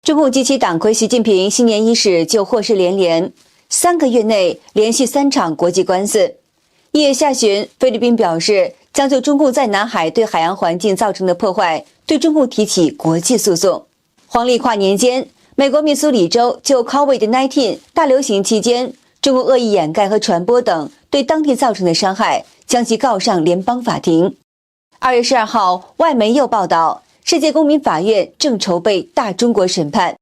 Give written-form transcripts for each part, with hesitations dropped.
中共及其党魁习近平新年伊始就祸事连连，3个月内连续3场国际官司。1月下旬，菲律宾表示将就中共在南海对海洋环境造成的破坏，对中共提起国际诉讼。黄历跨年间，美国密苏里州就 COVID-19 大流行期间，中共恶意掩盖和传播等对当地造成的伤害，将其告上联邦法庭。2月12号，外媒又报道，世界公民法院正筹备大中国审判，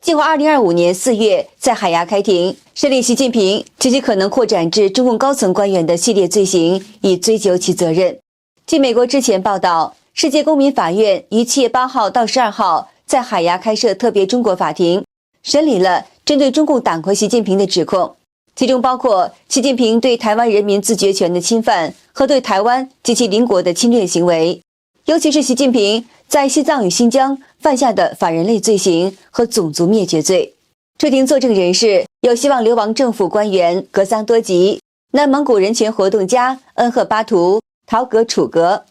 计划2025年4月在海牙开庭，审理习近平及其可能扩展至中共高层官员的系列罪行，以追究其责任。据美国之前报道，世界公民法院于7月8号到12号在海牙开设特别中国法庭，审理了针对中共党魁习近平的指控，其中包括习近平对台湾人民自决权的侵犯和对台湾及其邻国的侵略行为，尤其是习近平在西藏与新疆犯下的反人类罪行和种族灭绝罪。出庭作证人士有希望流亡政府官员格桑多吉、南蒙古人权活动家恩赫巴图、陶格楚格、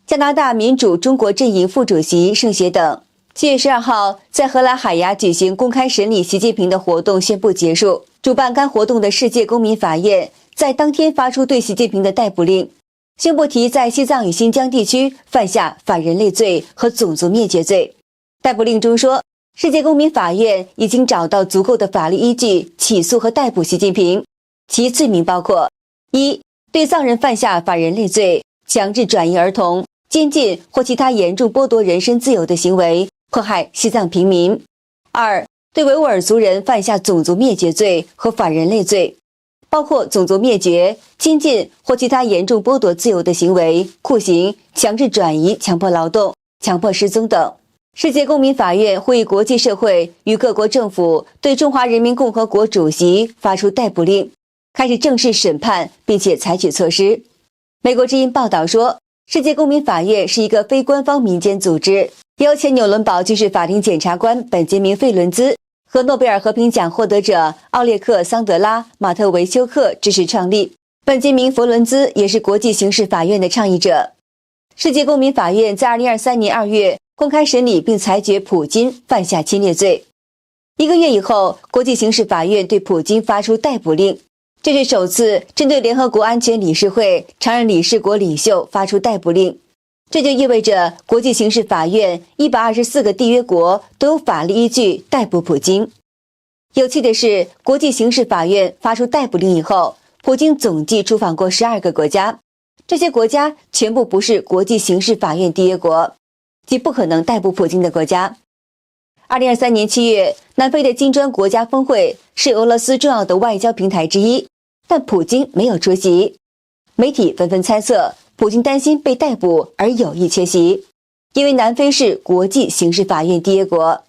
加拿大民主中国阵营副主席盛学等。7月12号，在荷兰海牙举行公开审理习近平的活动宣布结束。主办该活动的世界公民法院在当天发出对习近平的逮捕令，宣布其在西藏与新疆地区犯下反人类罪和种族灭绝罪。逮捕令中说，世界公民法院已经找到足够的法律依据起诉和逮捕习近平，其罪名包括： 1. 对藏人犯下反人类罪，强制转移儿童、监禁或其他严重剥夺人身自由的行为，迫害西藏平民； 2. 对维吾尔族人犯下种族灭绝罪和反人类罪，包括种族灭绝、监禁或其他严重剥夺自由的行为、酷刑、强制转移、强迫劳动、强迫失踪等。世界公民法院呼吁国际社会与各国政府对中华人民共和国主席发出逮捕令，开始正式审判并且采取措施。美国之音报道说，世界公民法院是一个非官方民间组织，由前纽伦堡军事法庭检察官本杰明·费伦兹和诺贝尔和平奖获得者奥列克桑德拉·马特维修克支持创立。本杰明·弗伦兹也是国际刑事法院的倡议者。世界公民法院在2023年2月公开审理并裁决普京犯下侵略罪。1个月以后，国际刑事法院对普京发出逮捕令，这是首次针对联合国安全理事会常任理事国领袖发出逮捕令。这就意味着国际刑事法院124个缔约国都有法律依据逮捕普京。有趣的是，国际刑事法院发出逮捕令以后，普京总计出访过12个国家，这些国家全部不是国际刑事法院缔约国，即不可能逮捕普京的国家。2023年7月，南非的金砖国家峰会是俄罗斯重要的外交平台之一，但普京没有出席。媒体纷纷猜测，普京担心被逮捕而有意缺席，因为南非是国际刑事法院缔约国。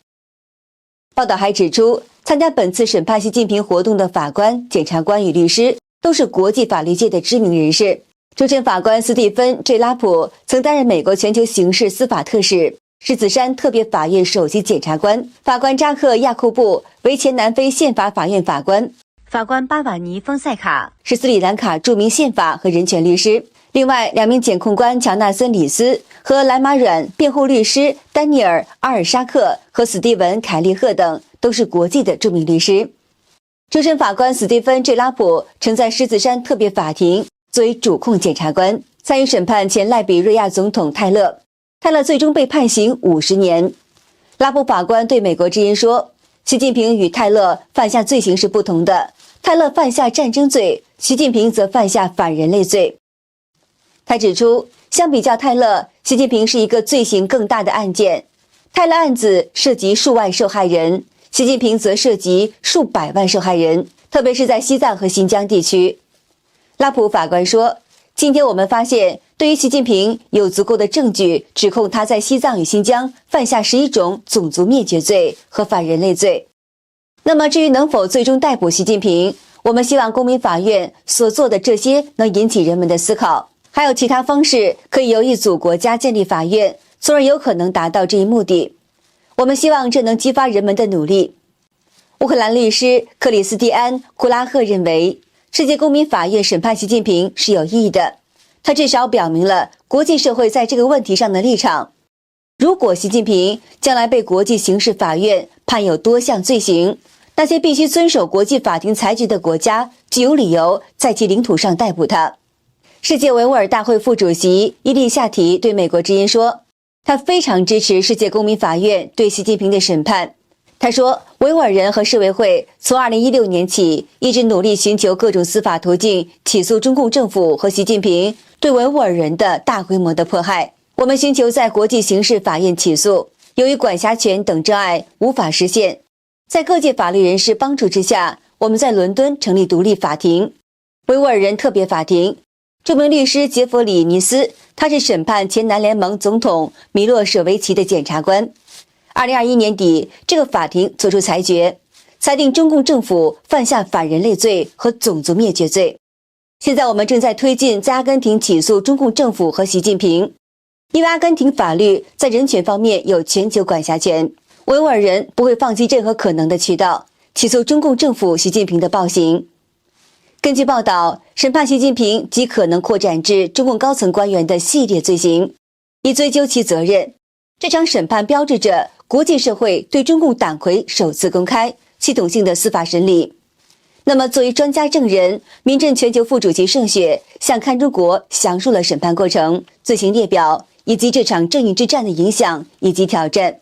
报道还指出，参加本次审判习近平活动的法官、检察官与律师都是国际法律界的知名人士。主审法官斯蒂芬· J 拉普曾担任美国全球刑事司法特使，是紫杉特别法院首席检察官。法官扎克·亚库布为前南非宪法法院法官。法官巴瓦尼·丰塞卡是斯里兰卡著名宪法和人权律师。另外，2名检控官乔纳森·里斯和莱马软辩护律师丹尼尔·阿尔沙克和史蒂文·凯利赫等都是国际的著名律师。主审法官斯蒂芬· J 拉普曾在狮子山特别法庭作为主控检察官，参与审判前赖比瑞亚总统泰勒。泰勒最终被判刑50年。拉普法官对美国之音说，习近平与泰勒犯下罪行是不同的，泰勒犯下战争罪，习近平则犯下反人类罪。他指出，相比较泰勒，习近平是一个罪行更大的案件。泰勒案子涉及数万受害人，习近平则涉及数百万受害人，特别是在西藏和新疆地区。拉普法官说，今天我们发现，对于习近平有足够的证据指控他在西藏与新疆犯下11种种族灭绝罪和反人类罪。那么至于能否最终逮捕习近平，我们希望公民法院所做的这些能引起人们的思考。还有其他方式可以由一组国家建立法院，从而有可能达到这一目的。我们希望这能激发人们的努力。乌克兰律师克里斯蒂安·库拉赫认为，世界公民法院审判习近平是有意义的，他至少表明了国际社会在这个问题上的立场。如果习近平将来被国际刑事法院判有多项罪行，那些必须遵守国际法庭裁决的国家就有理由在其领土上逮捕他。世界维吾尔大会副主席伊利夏提对美国之音说，他非常支持世界公民法院对习近平的审判。他说，维吾尔人和世卫会从2016年起一直努力寻求各种司法途径起诉中共政府和习近平对维吾尔人的大规模的迫害。我们寻求在国际刑事法院起诉，由于管辖权等障碍无法实现，在各界法律人士帮助之下，我们在伦敦成立独立法庭——维吾尔人特别法庭。著名律师杰弗里·尼斯，他是审判前南联盟总统米洛舍维奇的检察官。2021年底，这个法庭作出裁决，裁定中共政府犯下反人类罪和种族灭绝罪。现在我们正在推进在阿根廷起诉中共政府和习近平，因为阿根廷法律在人权方面有全球管辖权，维吾尔人不会放弃任何可能的渠道起诉中共政府习近平的暴行。根据报道，审判习近平极可能扩展至中共高层官员的系列罪行，以追究其责任。这场审判标志着国际社会对中共党魁首次公开、系统性的司法审理。那么，作为专家证人，民阵全球副主席盛雪向看中国详述了审判过程、罪行列表以及这场正义之战的影响以及挑战。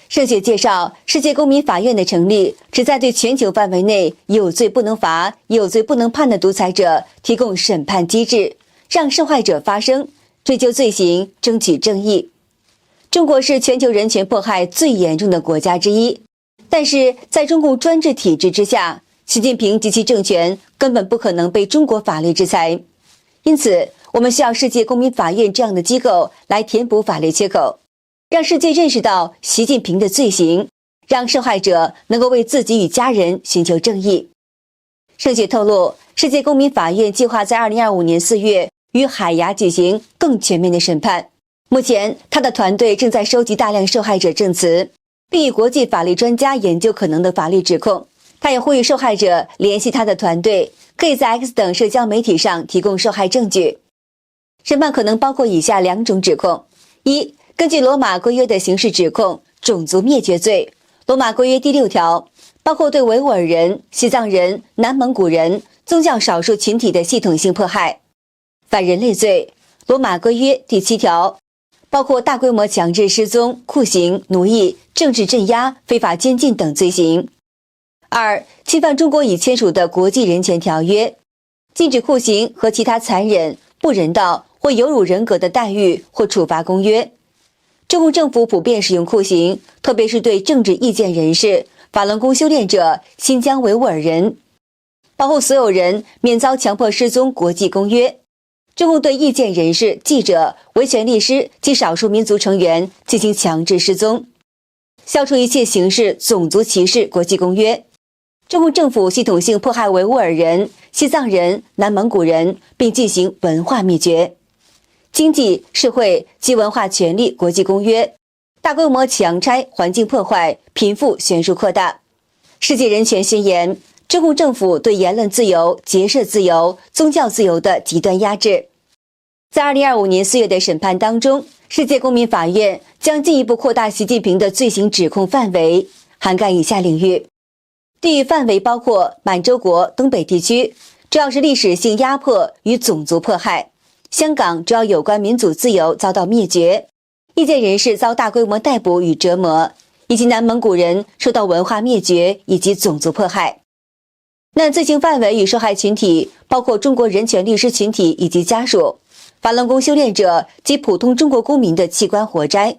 盛雪介绍，世界公民法院的成立旨在对全球范围内有罪不能罚、有罪不能判的独裁者提供审判机制，让受害者发声，追究罪行，争取正义。中国是全球人权迫害最严重的国家之一，但是在中共专制体制之下，习近平及其政权根本不可能被中国法律制裁。因此，我们需要世界公民法院这样的机构来填补法律缺口，让世界认识到习近平的罪行，让受害者能够为自己与家人寻求正义。盛雪透露，世界公民法院计划在2025年4月与海牙举行更全面的审判。目前，他的团队正在收集大量受害者证词，并与国际法律专家研究可能的法律指控。他也呼吁受害者联系他的团队，可以在 X 等社交媒体上提供受害证据。审判可能包括以下2种指控：一、根据罗马规约的刑事指控，种族灭绝罪，罗马规约第6条，包括对维吾尔人、西藏人、南蒙古人、宗教少数群体的系统性迫害；反人类罪，罗马规约第7条，包括大规模强制失踪、酷刑、奴役、政治镇压、非法监禁等罪行。2、侵犯中国已签署的国际人权条约，禁止酷刑和其他残忍、不人道或有辱人格的待遇或处罚公约。中共政府普遍使用酷刑，特别是对政治意见人士、法轮功修炼者、新疆维吾尔人。保护所有人免遭强迫失踪国际公约。中共对意见人士、记者、维权律师及少数民族成员进行强制失踪，消除一切形式种族歧视国际公约。中共政府系统性迫害维吾尔人、西藏人、南蒙古人，并进行文化灭绝。经济、社会及文化权利国际公约，大规模强拆、环境破坏、贫富悬殊扩大。世界人权宣言，中共政府对言论自由、结社自由、宗教自由的极端压制。在2025年4月的审判当中，世界公民法院将进一步扩大习近平的罪行指控范围，涵盖以下领域：地域范围包括满洲国东北地区，主要是历史性压迫与种族迫害；香港主要有关民主自由遭到灭绝，意见人士遭大规模逮捕与折磨，以及南蒙古人受到文化灭绝以及种族迫害。那罪行范围与受害群体包括中国人权律师群体以及家属、法轮功修炼者及普通中国公民的器官活摘、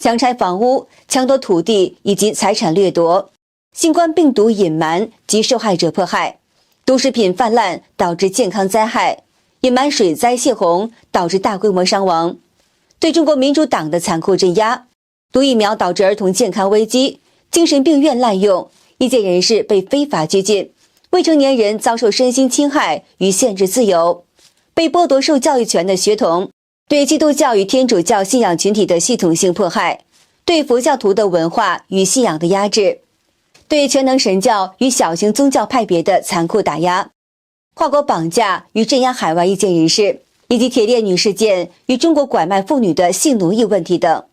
强拆房屋、抢夺土地以及财产掠夺、新冠病毒隐瞒及受害者迫害、毒食品泛滥导致健康灾害、隐瞒水灾泄洪导致大规模伤亡、对中国民主党的残酷镇压、毒疫苗导致儿童健康危机、精神病院滥用、意见人士被非法拘禁、未成年人遭受身心侵害与限制自由、被剥夺受教育权的学童、对基督教与天主教信仰群体的系统性迫害、对佛教徒的文化与信仰的压制、对全能神教与小型宗教派别的残酷打压、跨国绑架与镇压海外意见人士，以及铁链女事件与中国拐卖妇女的性奴役问题等。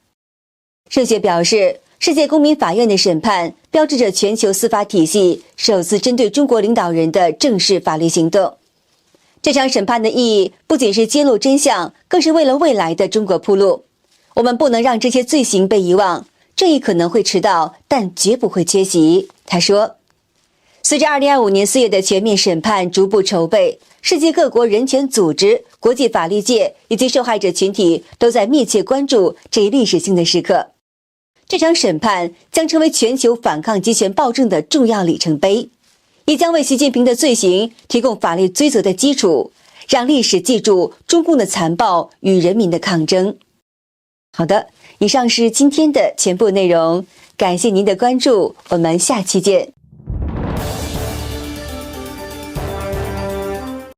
社学表示，世界公民法院的审判标志着全球司法体系首次针对中国领导人的正式法律行动。这场审判的意义不仅是揭露真相，更是为了未来的中国铺路。我们不能让这些罪行被遗忘，正义可能会迟到，但绝不会缺席。他说，随着2025年4月的全面审判逐步筹备，世界各国人权组织、国际法律界以及受害者群体都在密切关注这一历史性的时刻。这场审判将成为全球反抗集权暴政的重要里程碑，也将为习近平的罪行提供法律追责的基础，让历史记住中共的残暴与人民的抗争。好的，以上是今天的全部内容，感谢您的关注，我们下期见。